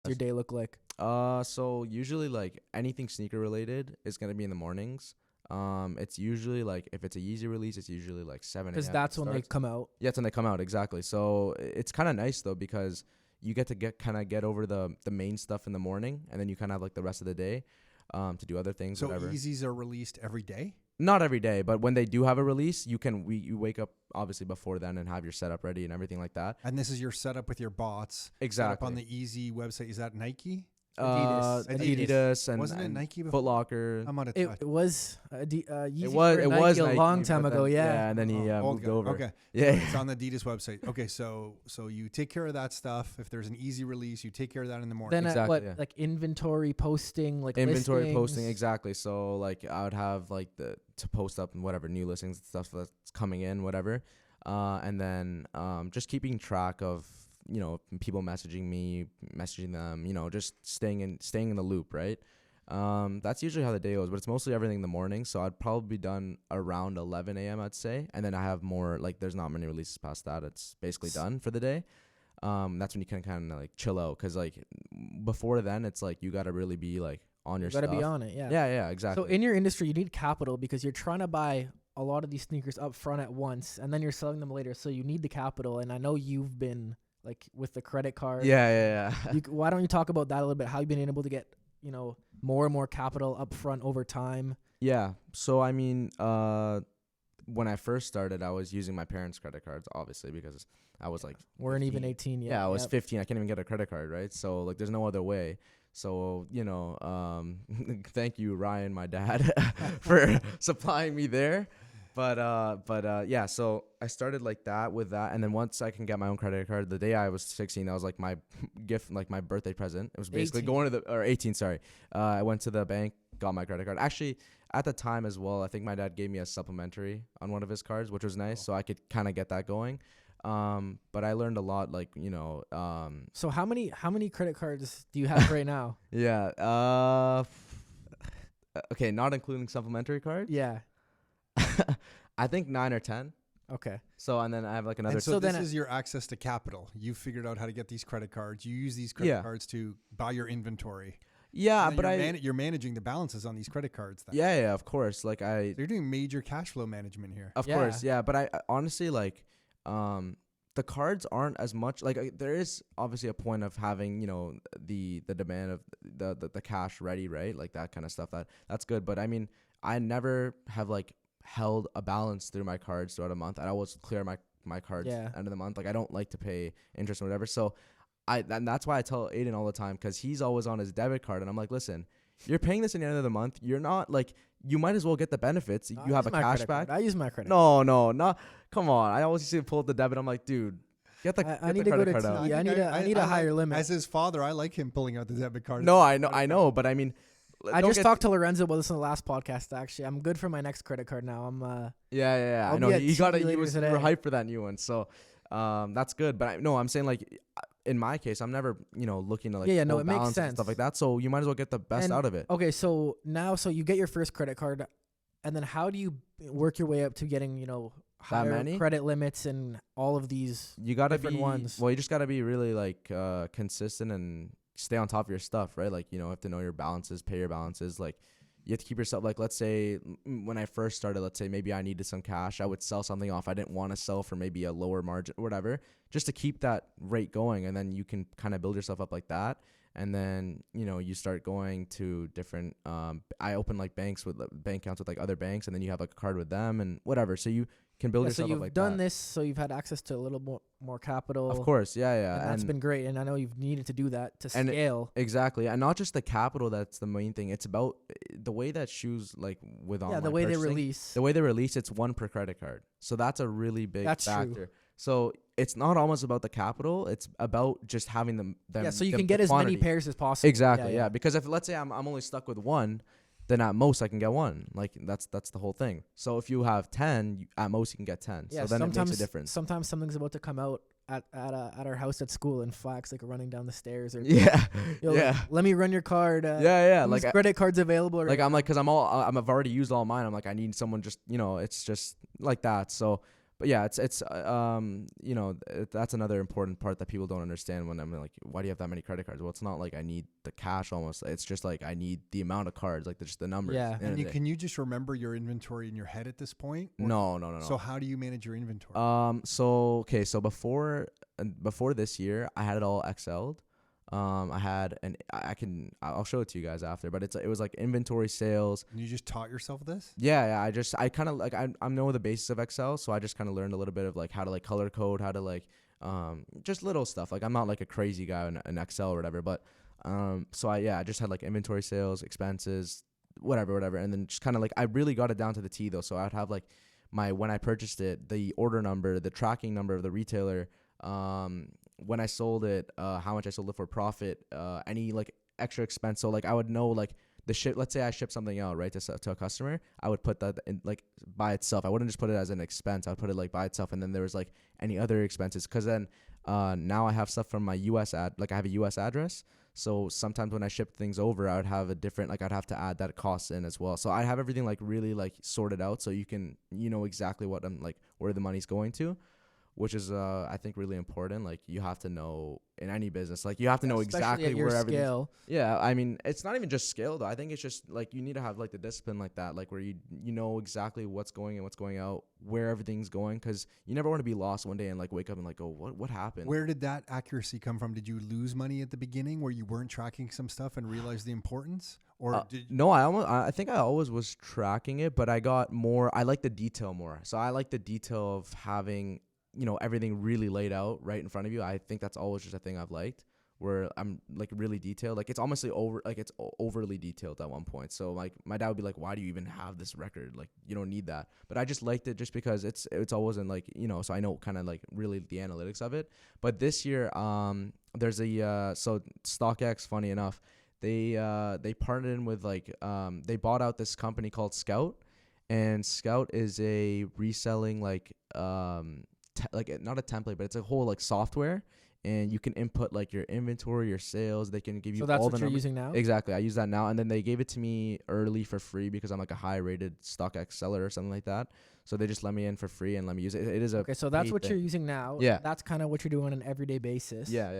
your day look like? So usually like anything sneaker related is gonna be in the mornings. It's usually like if it's a Yeezy release, it's usually like 7 a.m. Because that's when they come out. Yeah, it's when they come out, exactly. So it's kind of nice though because you get to get over the main stuff in the morning, and then you kind of have like the rest of the day to do other things. So whatever. Yeezys are released every day? Not every day, but when they do have a release, you wake up obviously before then and have your setup ready and everything like that. And this is your setup with your bots. Exactly. Set up on the Yeezy website. Is that Nike? Adidas and wasn't it Nike before? Foot Locker. I'm on it. It was Yeezy It was Nike a Nike, long time but ago. then, Yeah. and then he moved over. Okay. Yeah. It's on the Adidas website. Okay, so you take care of that stuff. If there's an easy release, you take care of that in the morning. Then Exactly, yeah. like inventory posting, like Inventory listings. posting, exactly. So like I would have like to post up whatever new listings and stuff that's coming in, whatever, and then just keeping track of people messaging me, messaging them, just staying in the loop, right? That's usually how the day goes, but it's mostly everything in the morning. So I'd probably be done around 11 a.m. I'd say, and then I have more like there's not many releases past that. It's basically done for the day. That's when you can kind of like chill out, because like before then it's like you got to really be like on your stuff. You got to be on it, yeah. Yeah, exactly. So in your industry, you need capital because you're trying to buy a lot of these sneakers up front at once, and then you're selling them later. So you need the capital, and I know you've been like with the credit card. Yeah. Why don't you talk about that a little bit? How you've been able to get more and more capital up front over time? Yeah. So I mean, when I first started, I was using my parents' credit cards, obviously, because I was like, weren't even 18 yet. Yeah, I was 15. I can't even get a credit card, right? So like, there's no other way. So thank you, Ryan, my dad, for supplying me there. But yeah, so I started like that with that. And then once I can get my own credit card, the day I was 16, that was like my gift, like my birthday present. It was basically 18, sorry. I went to the bank, got my credit card. Actually, at the time as well, I think my dad gave me a supplementary on one of his cards, which was nice. So I could kind of get that going. But I learned a lot, like, So how many credit cards do you have right now? Yeah. Okay. Not including supplementary card. Yeah. I think 9 or 10. Okay. So, and then I have like another. And so this is your access to capital. You figured out how to get these credit cards. You use these credit cards to buy your inventory. Yeah, but you're managing the balances on these credit cards. Then. Yeah, of course. Like so you're doing major cash flow management here. Of course, yeah. But I honestly like, the cards aren't as much like there is obviously a point of having the demand of the cash ready, right? Like that kind of stuff. That's good. But I mean, I never have like held a balance through my cards throughout a month. I always clear my cards end of the month. Like I don't like to pay interest or whatever. So and that's why I tell Aiden all the time, because he's always on his debit card, and I'm like, listen, you're paying this at the end of the month. You're not like, you might as well get the benefits. You have a cash back. I use my credit. No, not. Come on. I always used to pull up the debit. I'm like, dude, get the credit card out. I need a higher limit. As his father, I like him pulling out the debit card. No, I know, but I mean, I just talked to Lorenzo about this in the last podcast. Actually, I'm good for my next credit card now. I'm. Yeah. I know you got it. You were hyped for that new one, so that's good. But I'm saying like, in my case, I'm never looking to like it makes sense and stuff like that. So you might as well get the best out of it. Okay, so you get your first credit card, and then how do you work your way up to getting higher credit limits and all of these different ones? Well, you just gotta be really like consistent and stay on top of your stuff, right? Like, you have to know your balances, pay your balances. Like, you have to keep yourself, like, let's say when I first started, let's say maybe I needed some cash. I would sell something off I didn't want to sell for maybe a lower margin or whatever, just to keep that rate going. And then you can kind of build yourself up like that. And then, you start going to different, I open like bank accounts with like other banks, and then you have like a card with them and whatever. So you can build yourself up like that. So you've done this, so you've had access to a little more capital. Of course, yeah. And that's been great. And I know you've needed to do that to scale. Exactly. And not just the capital, that's the main thing. It's about the way that shoes, like with online the way purchasing, they release. It's one per credit card. So that's a really big factor. True. So it's not almost about the capital. It's about just having them. So you can get as many pairs as possible. Exactly. Yeah. Because if, let's say I'm only stuck with one, then at most I can get one. Like that's the whole thing. So if you have 10, at most you can get 10. Yeah, so then it makes a difference. Sometimes something's about to come out at our house at school, and Fayek's like running down the stairs, or like, let me run your card. Like credit cards available. I'm like, because I've already used all mine. I'm like, I need someone just it's just like that. So, But yeah, it's you know, that's another important part that people don't understand when I'm like, why do you have that many credit cards? Well, it's not like I need the cash almost. It's just like I need the amount of cards, like just the numbers. Yeah. And can you just remember your inventory in your head at this point? No. So how do you manage your inventory? So before this year, I had it all Excel'd. I had I'll show it to you guys after, but it was like inventory, sales. And you just taught yourself this? Yeah. I kind of like, I know the basis of Excel. So I just kind of learned a little bit of like how to like color code, how to like, just little stuff. Like I'm not like a crazy guy in Excel or whatever, but, so I just had like inventory, sales, expenses, whatever. And then just kind of like, I really got it down to the T though. So I'd have like when I purchased it, the order number, the tracking number of the retailer, when I sold it, how much I sold it for profit, any like extra expense. So like I would know like the ship. Let's say I ship something out right to a customer, I would put that in like by itself. I wouldn't just put it as an expense. I would put it like by itself, and then there was like any other expenses. Because then now I have stuff from my U.S. I have a U.S. address. So sometimes when I ship things over, I would have a different, like I'd have to add that cost in as well. So I have everything like really like sorted out, so you know exactly what I'm like where the money's going to. Which is, I think, really important. Like, you have to know in any business, like, you have to know exactly where everything. Yeah, I mean, it's not even just skill, though. I think it's just, like, you need to have, like, the discipline like that, like, where you know exactly what's going in, what's going out, where everything's going, because you never want to be lost one day and, like, wake up and, like, oh, what happened? Where did that accuracy come from? Did you lose money at the beginning where you weren't tracking some stuff and realized the importance? Or no, I think I always was tracking it, but I like the detail more. So I like the detail of having, you know, everything really laid out right in front of you. I think that's always just a thing I've liked, where I'm like really detailed. Like it's it's overly detailed at one point. So like my dad would be like, why do you even have this record? Like you don't need that. But I just liked it just because it's always in like, you know, so I know kind of like really the analytics of it. But this year, there's so StockX, funny enough, they partnered in with like, they bought out this company called Scout, and Scout is a reselling like, like not a template, but it's a whole like software, and you can input like your inventory, your sales. They can give you all the numbers. So that's what you're using now? Exactly. I use that now, and then they gave it to me early for free because I'm like a high rated StockX seller or something like that. So they just let me in for free and let me use it. It is a okay. So that's what you're using now. Yeah. That's kind of what you're doing on an everyday basis. Yeah.